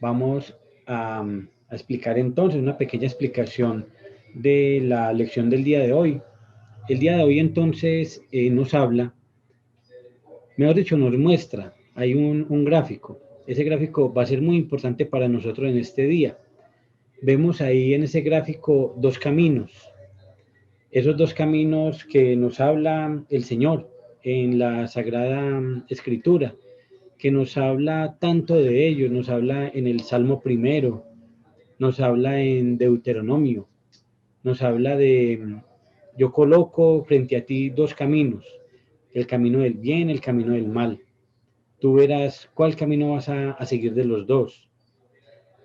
Vamos a explicar entonces una pequeña explicación de la lección del día de hoy. El día de hoy entonces nos habla, mejor dicho, nos muestra, hay un gráfico. Ese gráfico va a ser muy importante para nosotros en este día. Vemos ahí en ese gráfico dos caminos. Esos dos caminos que nos habla el Señor en la Sagrada Escritura, que nos habla tanto de ellos, nos habla en el Salmo primero, nos habla en Deuteronomio, nos habla de, yo coloco frente a ti dos caminos, el camino del bien, el camino del mal. Tú verás cuál camino vas a seguir de los dos.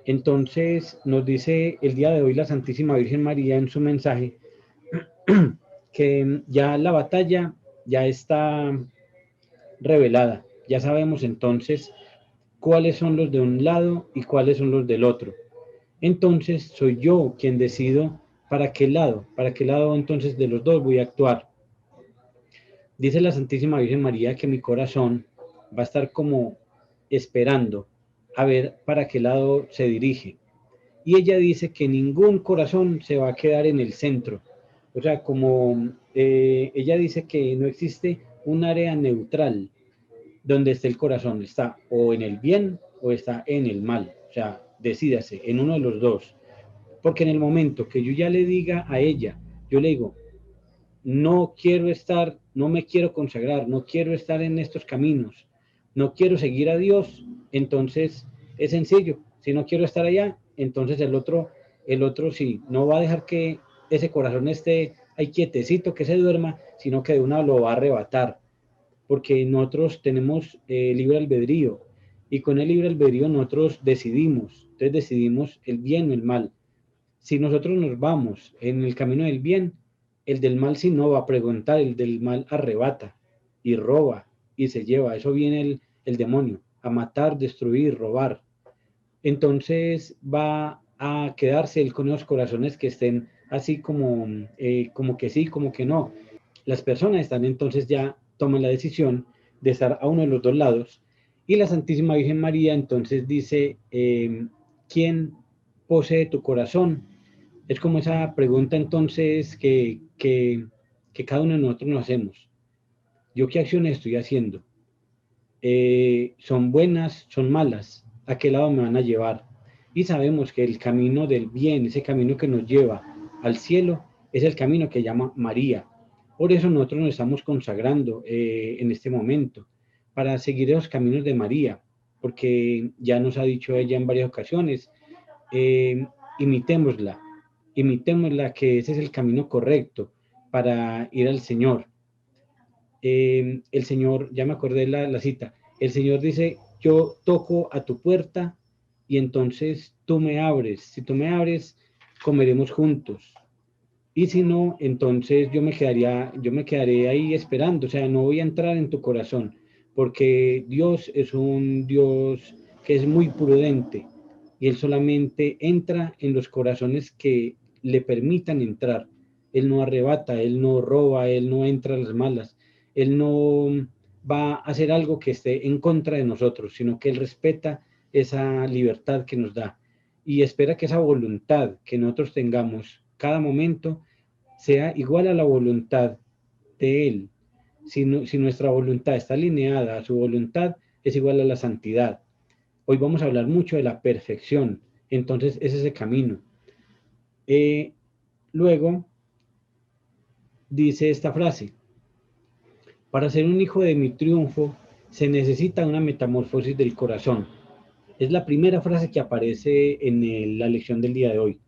Entonces nos dice el día de hoy la Santísima Virgen María en su mensaje que ya la batalla ya está revelada. Ya sabemos entonces cuáles son los de un lado y cuáles son los del otro. Entonces soy yo quien decido para qué lado entonces de los dos voy a actuar. Dice la Santísima Virgen María que mi corazón va a estar como esperando a ver para qué lado se dirige. Y ella dice que ningún corazón se va a quedar en el centro. O sea, como ella dice que no existe un área neutral donde esté el corazón, está o en el bien o está en el mal. O sea, decídase en uno de los dos. Porque en el momento que yo ya le diga a ella, yo le digo, no quiero estar, no me quiero consagrar, no quiero estar en estos caminos, no quiero seguir a Dios, entonces es sencillo. Si no quiero estar allá, entonces el otro sí, no va a dejar que ese corazón esté ahí quietecito, que se duerma, sino que de una lo va a arrebatar, porque nosotros tenemos libre albedrío, y con el libre albedrío nosotros decidimos, entonces decidimos el bien o el mal. Si nosotros nos vamos en el camino del bien, el del mal sí no va a preguntar, el del mal arrebata y roba y se lleva. Eso viene el demonio, a matar, destruir, robar. Entonces va a quedarse él con los corazones que estén así como que sí, como que no. Las personas están entonces ya toman la decisión de estar a uno de los dos lados y la Santísima Virgen María entonces dice, ¿quién posee tu corazón? Es como esa pregunta entonces que cada uno de nosotros nos hacemos. ¿Yo qué acciones estoy haciendo? ¿Son buenas? ¿Son malas? ¿A qué lado me van a llevar? Y sabemos que el camino del bien, ese camino que nos lleva al cielo, es el camino que llama María. Por eso nosotros nos estamos consagrando en este momento, para seguir los caminos de María, porque ya nos ha dicho ella en varias ocasiones, eh, imitémosla, imitémosla, que ese es el camino correcto para ir al Señor. El Señor, ya me acordé la cita, el Señor dice, yo toco a tu puerta y entonces tú me abres. Si tú me abres, comeremos juntos. Y si no, entonces yo me quedaré ahí esperando, o sea, no voy a entrar en tu corazón, porque Dios es un Dios que es muy prudente y Él solamente entra en los corazones que le permitan entrar. Él no arrebata, Él no roba, Él no entra a las malas, Él no va a hacer algo que esté en contra de nosotros, sino que Él respeta esa libertad que nos da y espera que esa voluntad que nosotros tengamos cada momento sea igual a la voluntad de Él. Si nuestra voluntad está alineada a su voluntad, es igual a la santidad. Hoy vamos a hablar mucho de la perfección, entonces es ese camino. Luego dice esta frase, para ser un hijo de mi triunfo se necesita una metamorfosis del corazón. Es la primera frase que aparece en la lección del día de hoy.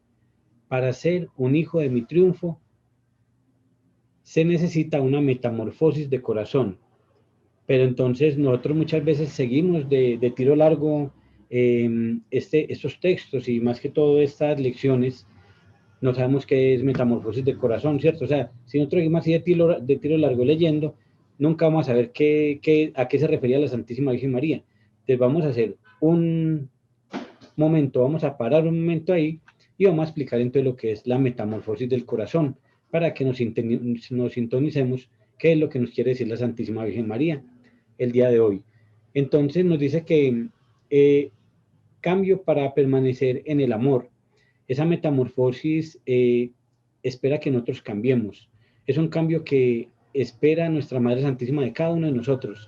Para ser un hijo de mi triunfo se necesita una metamorfosis de corazón. Pero entonces nosotros muchas veces seguimos de tiro largo estos textos y más que todo estas lecciones, no sabemos qué es metamorfosis de corazón, ¿cierto? O sea, si nosotros seguimos así de tiro largo leyendo, nunca vamos a saber a qué se refería la Santísima Virgen María. Entonces vamos a hacer un momento, vamos a parar un momento ahí y vamos a explicar entonces lo que es la metamorfosis del corazón, para que nos sintonicemos qué es lo que nos quiere decir la Santísima Virgen María el día de hoy. Entonces nos dice que cambio para permanecer en el amor. Esa metamorfosis espera que nosotros cambiemos. Es un cambio que espera nuestra Madre Santísima de cada uno de nosotros.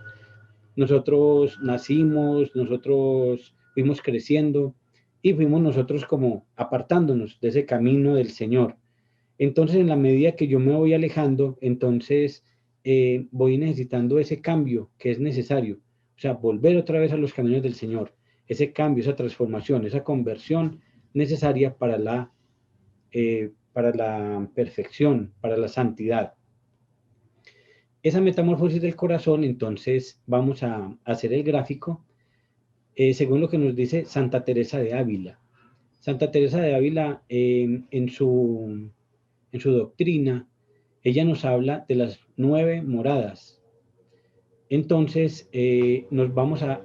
Nosotros nacimos, nosotros fuimos creciendo y fuimos nosotros como apartándonos de ese camino del Señor. Entonces, en la medida que yo me voy alejando, entonces voy necesitando ese cambio que es necesario. O sea, volver otra vez a los caminos del Señor. Ese cambio, esa transformación, esa conversión necesaria para la perfección, para la santidad. Esa metamorfosis del corazón, entonces vamos a hacer el gráfico según lo que nos dice Santa Teresa de Ávila. Santa Teresa de Ávila en su doctrina, ella nos habla de las 9 moradas. Entonces,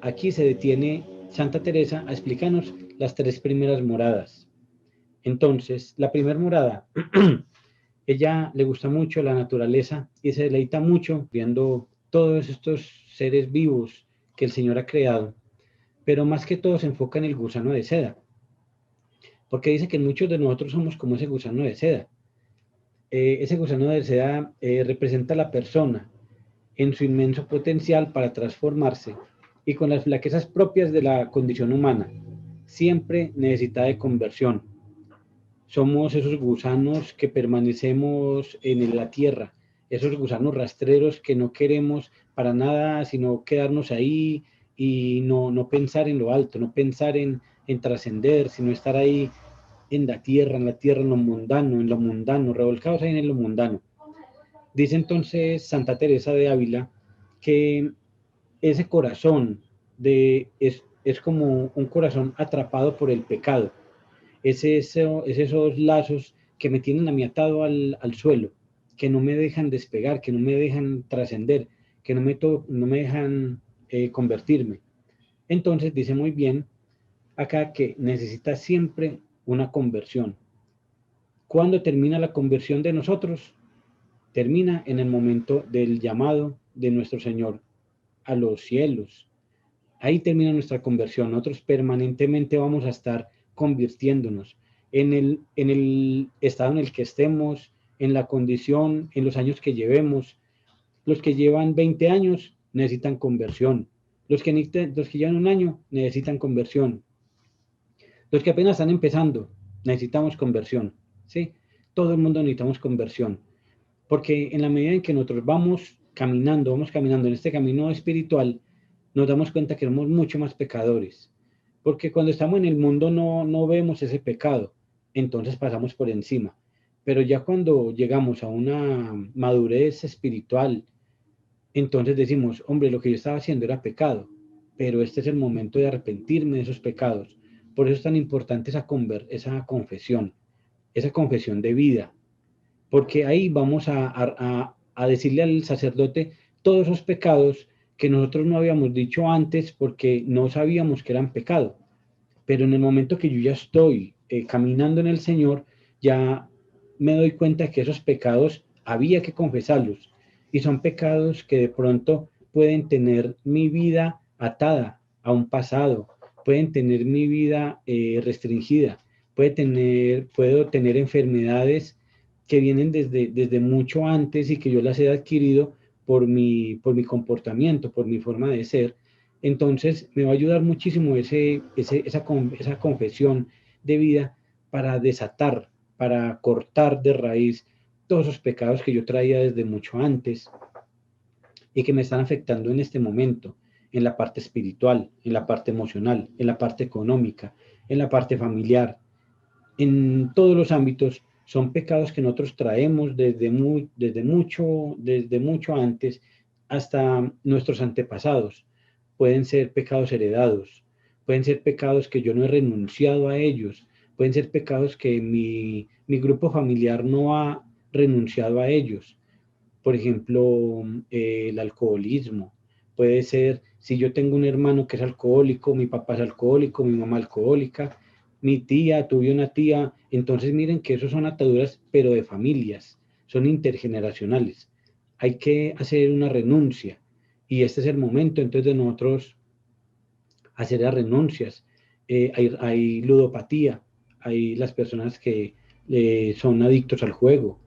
aquí se detiene Santa Teresa a explicarnos las 3 primeras moradas. Entonces, la primera morada, ella le gusta mucho la naturaleza y se deleita mucho viendo todos estos seres vivos que el Señor ha creado, pero más que todo se enfoca en el gusano de seda, porque dice que muchos de nosotros somos como ese gusano de seda. Ese gusano de seda representa a la persona en su inmenso potencial para transformarse y con las flaquezas propias de la condición humana, siempre necesita de conversión. Somos esos gusanos que permanecemos en la tierra, esos gusanos rastreros que no queremos para nada, sino quedarnos ahí y no pensar en lo alto, no pensar en trascender, sino estar ahí en la tierra, en lo mundano, revolcados ahí en lo mundano. Dice entonces Santa Teresa de Ávila que ese corazón es como un corazón atrapado por el pecado. Es esos lazos que me tienen a mí atado al suelo, que no me dejan despegar, que no me dejan trascender, que no me dejan convertirme. Entonces dice muy bien acá que necesita siempre una conversión. ¿Cuándo termina la conversión de nosotros? Termina en el momento del llamado de nuestro Señor a los cielos. Ahí termina nuestra conversión. Nosotros permanentemente vamos a estar convirtiéndonos en el estado en el que estemos, en la condición, en los años que llevemos. Los que llevan 20 años necesitan conversión. Los que llevan un año necesitan conversión. Los que apenas están empezando necesitamos conversión. ¿Sí? Todo el mundo necesitamos conversión. Porque en la medida en que nosotros vamos caminando en este camino espiritual, nos damos cuenta que somos mucho más pecadores. Porque cuando estamos en el mundo no vemos ese pecado, entonces pasamos por encima. Pero ya cuando llegamos a una madurez espiritual, entonces decimos, hombre, lo que yo estaba haciendo era pecado, pero este es el momento de arrepentirme de esos pecados. Por eso es tan importante esa confesión de vida, porque ahí vamos a decirle al sacerdote todos esos pecados que nosotros no habíamos dicho antes porque no sabíamos que eran pecado. Pero en el momento que yo ya estoy caminando en el Señor, ya me doy cuenta que esos pecados había que confesarlos. Y son pecados que de pronto pueden tener mi vida atada a un pasado, pueden tener mi vida restringida, puedo tener enfermedades que vienen desde mucho antes y que yo las he adquirido por mi comportamiento, por mi forma de ser. Entonces me va a ayudar muchísimo esa confesión de vida para desatar, para cortar de raíz todos esos pecados que yo traía desde mucho antes y que me están afectando en este momento, en la parte espiritual, en la parte emocional, en la parte económica, en la parte familiar, en todos los ámbitos. Son pecados que nosotros traemos desde mucho antes hasta nuestros antepasados. Pueden ser pecados heredados, pueden ser pecados que yo no he renunciado a ellos, pueden ser pecados que mi grupo familiar no ha renunciado a ellos. Por ejemplo, el alcoholismo. Puede ser, si yo tengo un hermano que es alcohólico, mi papá es alcohólico, mi mamá alcohólica, mi tía, tuve una tía. Entonces miren que esos son ataduras, pero de familias, son intergeneracionales. Hay que hacer una renuncia y este es el momento entonces de nosotros hacer las renuncias hay ludopatía, hay las personas que son adictos al juego.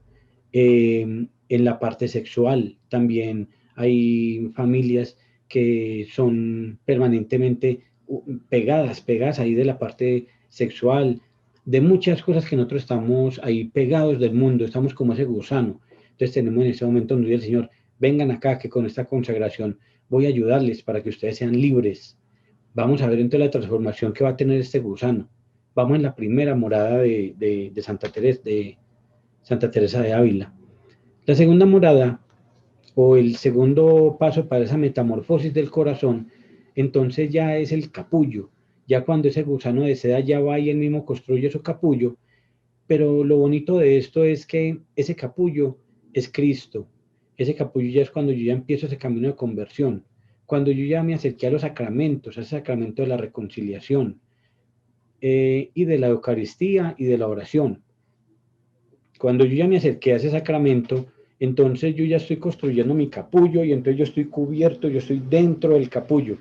En la parte sexual también hay familias que son permanentemente pegadas ahí de la parte sexual, de muchas cosas que nosotros estamos ahí pegados del mundo, estamos como ese gusano. Entonces tenemos en ese momento donde dice el Señor, vengan acá que con esta consagración voy a ayudarles para que ustedes sean libres. Vamos a ver entonces la transformación que va a tener este gusano. Vamos en la primera morada de Santa Teresa de Ávila. La segunda morada o el segundo paso para esa metamorfosis del corazón, entonces ya es el capullo. Ya cuando ese gusano de seda ya va y él mismo construye su capullo, pero lo bonito de esto es que ese capullo es Cristo. Ese capullo ya es cuando yo ya empiezo ese camino de conversión, cuando yo ya me acerqué a los sacramentos, a ese sacramento de la reconciliación y de la Eucaristía y de la oración. Cuando yo ya me acerqué a ese sacramento, entonces yo ya estoy construyendo mi capullo y entonces yo estoy cubierto, yo estoy dentro del capullo.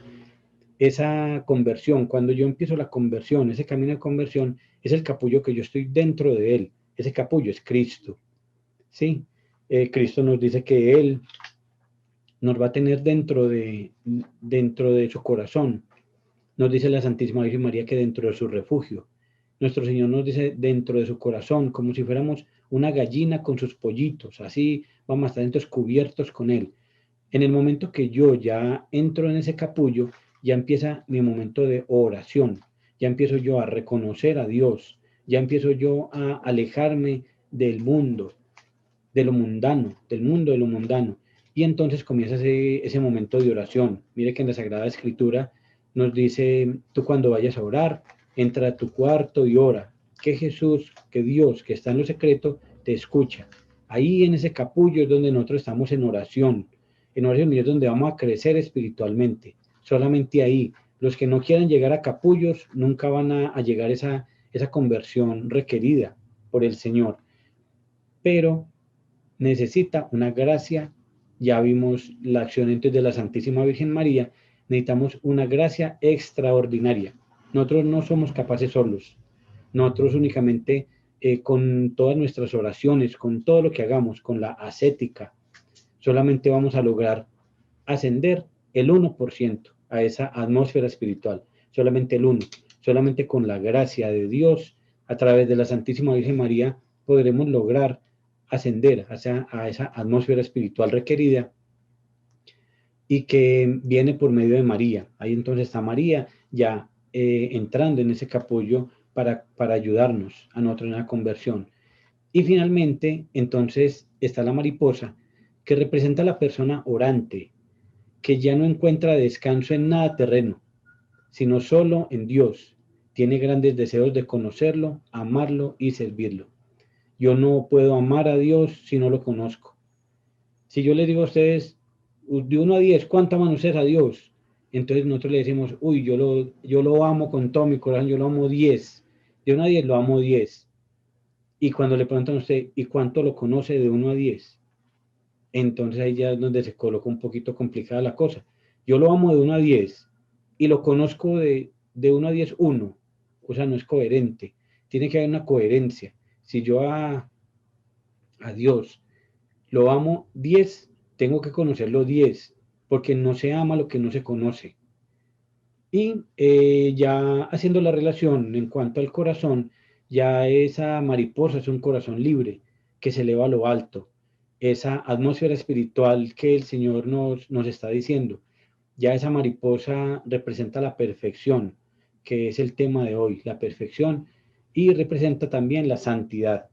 Esa conversión, cuando yo empiezo la conversión, ese camino de conversión, es el capullo que yo estoy dentro de él. Ese capullo es Cristo. ¿Sí? Cristo nos dice que Él nos va a tener dentro de su corazón. Nos dice la Santísima Virgen María que dentro de su refugio. Nuestro Señor nos dice dentro de su corazón, como si fuéramos una gallina con sus pollitos. Así vamos a estar entonces cubiertos con Él. En el momento que yo ya entro en ese capullo, ya empieza mi momento de oración. Ya empiezo yo a reconocer a Dios. Ya empiezo yo a alejarme del mundo, de lo mundano, del mundo de lo mundano. Y entonces comienza ese momento de oración. Mire que en la Sagrada Escritura nos dice, tú cuando vayas a orar, entra a tu cuarto y ora. Que Jesús, que Dios, que está en lo secreto, te escucha. Ahí en ese capullo es donde nosotros estamos en oración. En oración es donde vamos a crecer espiritualmente. Solamente ahí. Los que no quieran llegar a capullos nunca van a llegar a esa conversión requerida por el Señor. Pero necesita una gracia, ya vimos la acción entonces de la Santísima Virgen María, necesitamos una gracia extraordinaria. Nosotros no somos capaces solos, nosotros únicamente con todas nuestras oraciones, con todo lo que hagamos, con la ascética, solamente vamos a lograr ascender el 1% a esa atmósfera espiritual, solamente el 1, solamente con la gracia de Dios, a través de la Santísima Virgen María, podremos lograr ascender a esa atmósfera espiritual requerida y que viene por medio de María. Ahí entonces está María ya entrando en ese capullo para ayudarnos a nosotros en la conversión. Y finalmente, entonces, está la mariposa, que representa a la persona orante, que ya no encuentra descanso en nada terreno, sino solo en Dios. Tiene grandes deseos de conocerlo, amarlo y servirlo. Yo no puedo amar a Dios si no lo conozco. Si yo les digo a ustedes, de 1 a 10, ¿cuánto aman ustedes a Dios? Entonces nosotros le decimos, uy, yo lo amo con todo mi corazón, yo lo amo 10. De 1 a 10 lo amo 10. Y cuando le preguntan a usted, ¿y cuánto lo conoce de 1 a 10? Entonces ahí ya es donde se coloca un poquito complicada la cosa. Yo lo amo de 1 a 10 y lo conozco de 1 a 10, 1. O sea, no es coherente. Tiene que haber una coherencia. Si yo a Dios lo amo 10, tengo que conocerlo 10, porque no se ama lo que no se conoce. Y ya haciendo la relación en cuanto al corazón, ya esa mariposa es un corazón libre que se eleva a lo alto, esa atmósfera espiritual que el Señor nos está diciendo. Ya esa mariposa representa la perfección, que es el tema de hoy, la perfección, y representa también la santidad.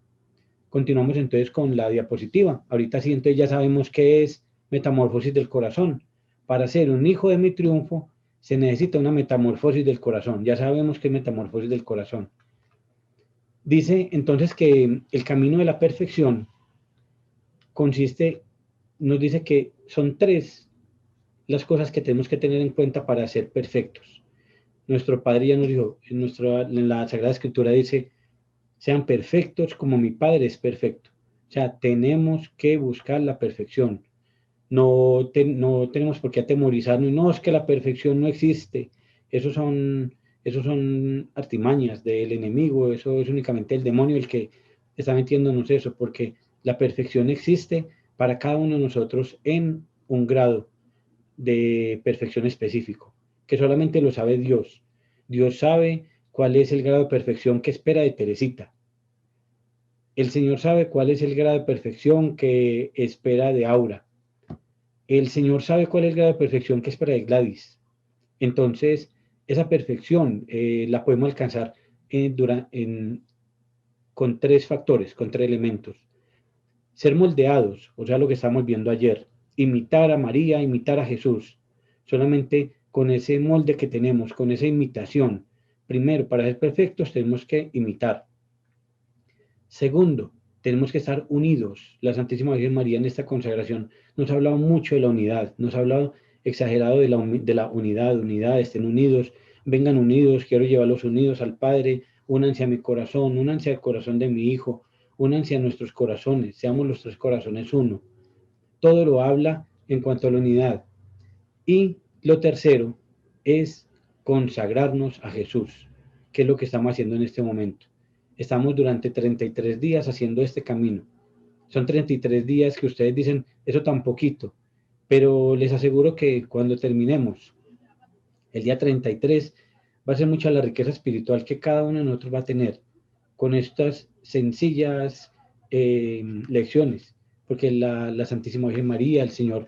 Continuamos entonces con la diapositiva. Ahorita sí, entonces ya sabemos qué es metamorfosis del corazón. Para ser un hijo de mi triunfo, se necesita una metamorfosis del corazón. Ya sabemos qué es metamorfosis del corazón. Dice entonces que el camino de la perfección consiste, nos dice que son 3 las cosas que tenemos que tener en cuenta para ser perfectos. Nuestro Padre ya nos dijo, en la Sagrada Escritura dice, sean perfectos como mi Padre es perfecto. O sea, tenemos que buscar la perfección. No tenemos por qué atemorizarnos. No, es que la perfección no existe. Esos son Esos son artimañas del enemigo, eso es únicamente el demonio el que está metiéndonos eso, porque la perfección existe para cada uno de nosotros en un grado de perfección específico, que solamente lo sabe Dios. Dios sabe cuál es el grado de perfección que espera de Teresita. El Señor sabe cuál es el grado de perfección que espera de Aura. El Señor sabe cuál es el grado de perfección que espera de Gladys. Entonces, esa perfección la podemos alcanzar con tres factores, con tres elementos. Ser moldeados, o sea, lo que estamos viendo ayer, imitar a María, imitar a Jesús, solamente con ese molde que tenemos, con esa imitación. Primero, para ser perfectos tenemos que imitar. Segundo, tenemos que estar unidos. La Santísima Virgen María en esta consagración nos ha hablado mucho de la unidad, nos ha hablado exagerado de la unidad, estén unidos, vengan unidos, quiero llevarlos unidos al Padre, únanse a mi corazón, únanse al corazón de mi Hijo, únanse a nuestros corazones, seamos los tres corazones uno. Todo lo habla en cuanto a la unidad. Y lo tercero es consagrarnos a Jesús, que es lo que estamos haciendo en este momento. Estamos durante 33 días haciendo este camino. Son 33 días que ustedes dicen, eso tan poquito, pero les aseguro que cuando terminemos el día 33 va a ser mucha la riqueza espiritual que cada uno de nosotros va a tener con estas sencillas lecciones, porque la Santísima Virgen María, el Señor,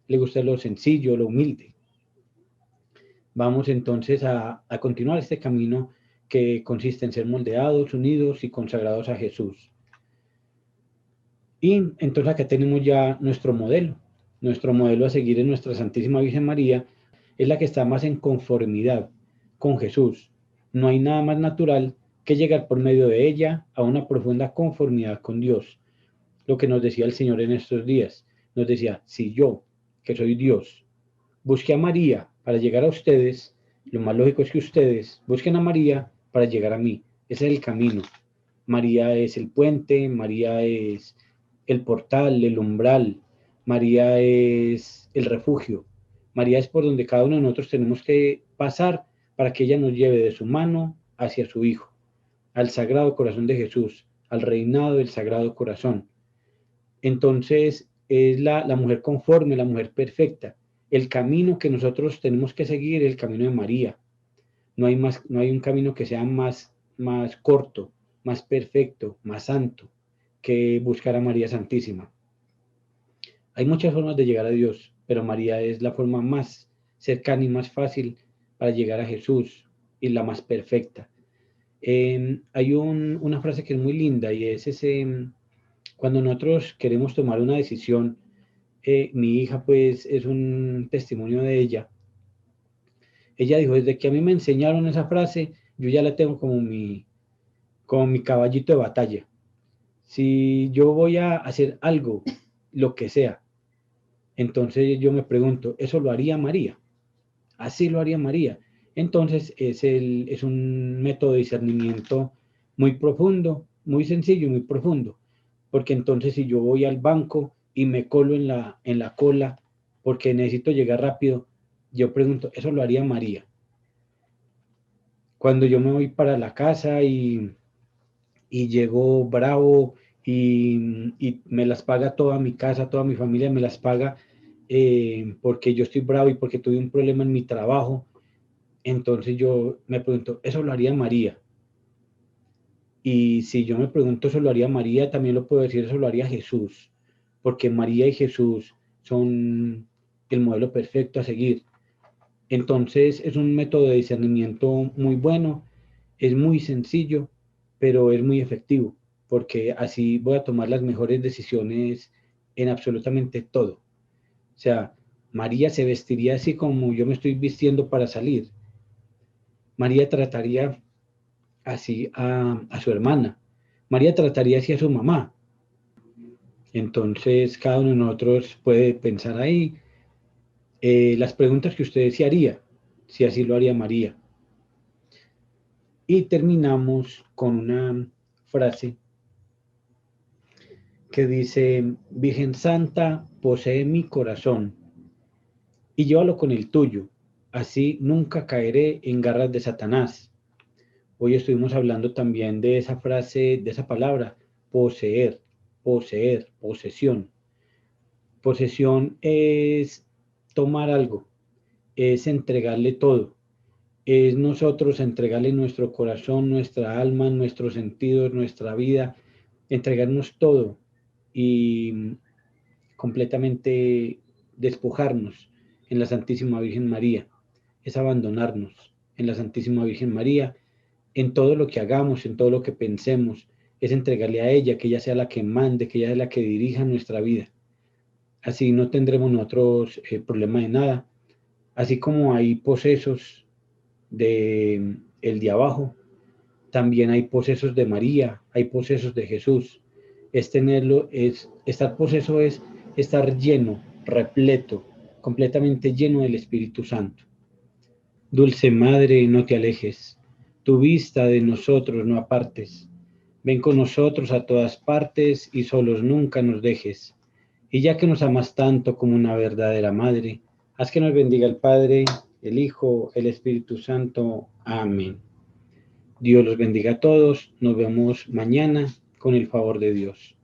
le gusta lo sencillo, lo humilde. Vamos entonces a continuar este camino que consiste en ser moldeados, unidos y consagrados a Jesús. Y entonces acá tenemos ya nuestro modelo a seguir en nuestra Santísima Virgen María, es la que está más en conformidad con Jesús. No hay nada más natural que llegar por medio de ella a una profunda conformidad con Dios. Lo que nos decía el Señor en estos días, nos decía, si yo, que soy Dios, busqué a María para llegar a ustedes, lo más lógico es que ustedes busquen a María para llegar a mí. Ese es el camino. María es el puente, María es el portal, el umbral, María es el refugio, María es por donde cada uno de nosotros tenemos que pasar para que ella nos lleve de su mano hacia su Hijo, al Sagrado Corazón de Jesús, al reinado del Sagrado Corazón. Entonces es la mujer conforme, la mujer perfecta. El camino que nosotros tenemos que seguir es el camino de María. No hay un camino que sea más corto, más perfecto, más santo que buscar a María Santísima. Hay muchas formas de llegar a Dios, pero María es la forma más cercana y más fácil para llegar a Jesús y la más perfecta. Hay una frase que es muy linda y es cuando nosotros queremos tomar una decisión, mi hija pues es un testimonio de ella. Ella dijo, desde que a mí me enseñaron esa frase, yo ya la tengo como mi caballito de batalla. Si yo voy a hacer algo, lo que sea, entonces yo me pregunto, ¿eso lo haría María? Así lo haría María. Entonces es un método de discernimiento muy profundo, muy sencillo y muy profundo. Porque entonces si yo voy al banco y me colo en la cola porque necesito llegar rápido, yo pregunto, ¿eso lo haría María? Cuando yo me voy para la casa y llego bravo y me las paga toda mi casa, toda mi familia me las paga porque yo estoy bravo y porque tuve un problema en mi trabajo. Entonces yo me pregunto, ¿eso lo haría María? Y si yo me pregunto, ¿eso lo haría María? También lo puedo decir, eso lo haría Jesús, porque María y Jesús son el modelo perfecto a seguir. Entonces es un método de discernimiento muy bueno, es muy sencillo, pero es muy efectivo, porque así voy a tomar las mejores decisiones en absolutamente todo. O sea, María se vestiría así como yo me estoy vistiendo para salir. María trataría así a su hermana. María trataría así a su mamá. Entonces, cada uno de nosotros puede pensar ahí las preguntas que usted se haría, si así lo haría María. Y terminamos con una frase que dice, Virgen Santa, posee mi corazón y llévalo con el tuyo así nunca caeré en garras de Satanás. Hoy estuvimos hablando también de esa frase, de esa palabra, poseer, poseer, posesión. Posesión es tomar algo, es entregarle todo, es nosotros entregarle nuestro corazón, nuestra alma, nuestros sentidos, nuestra vida, entregarnos todo y completamente despojarnos en la Santísima Virgen María, es abandonarnos en la Santísima Virgen María, en todo lo que hagamos, en todo lo que pensemos, es entregarle a ella, que ella sea la que mande, que ella sea la que dirija nuestra vida. Así no tendremos nosotros problema de nada. Así como hay posesos de el de abajo, también hay posesos de María, hay posesos de Jesús. Es tenerlo, es estar poseso es estar lleno, repleto, completamente lleno del Espíritu Santo. Dulce Madre, no te alejes, tu vista de nosotros no apartes. Ven con nosotros a todas partes y solos nunca nos dejes. Y ya que nos amas tanto como una verdadera madre, haz que nos bendiga el Padre, el Hijo, el Espíritu Santo. Amén. Dios los bendiga a todos. Nos vemos mañana con el favor de Dios.